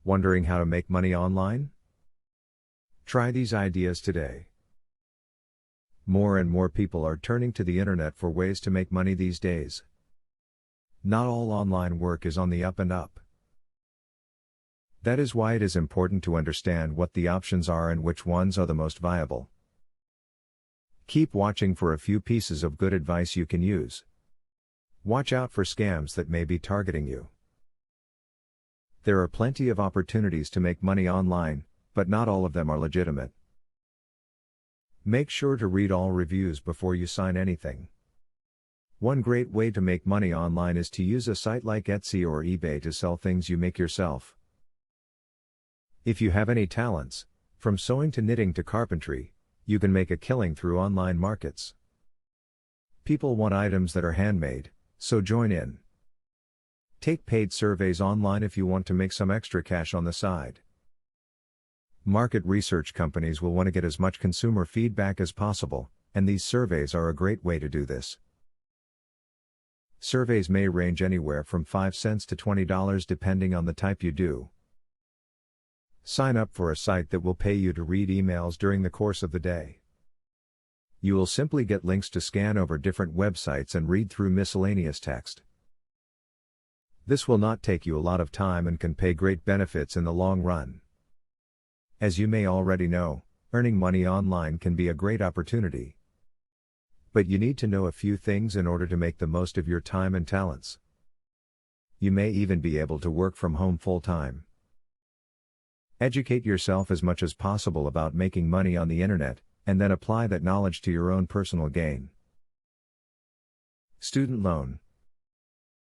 Wondering how to make money online? Try these ideas today. More and more people are turning to the internet for ways to make money these days. Not all online work is on the up and up. That is why it is important to understand what the options are and which ones are the most viable. Keep watching for a few pieces of good advice you can use. Watch out for scams that may be targeting you. There are plenty of opportunities to make money online, but not all of them are legitimate. Make sure to read all reviews before you sign anything. One great way to make money online is to use a site like Etsy or eBay to sell things you make yourself. If you have any talents, from sewing to knitting to carpentry, you can make a killing through online markets. People want items that are handmade, so join in. Take paid surveys online if you want to make some extra cash on the side. Market research companies will want to get as much consumer feedback as possible, and these surveys are a great way to do this. Surveys may range anywhere from 5 cents to $20 depending on the type you do. Sign up for a site that will pay you to read emails during the course of the day. You will simply get links to scan over different websites and read through miscellaneous text. This will not take you a lot of time and can pay great benefits in the long run. As you may already know, earning money online can be a great opportunity. But you need to know a few things in order to make the most of your time and talents. You may even be able to work from home full-time. Educate yourself as much as possible about making money on the internet, and then apply that knowledge to your own personal gain. Student loan.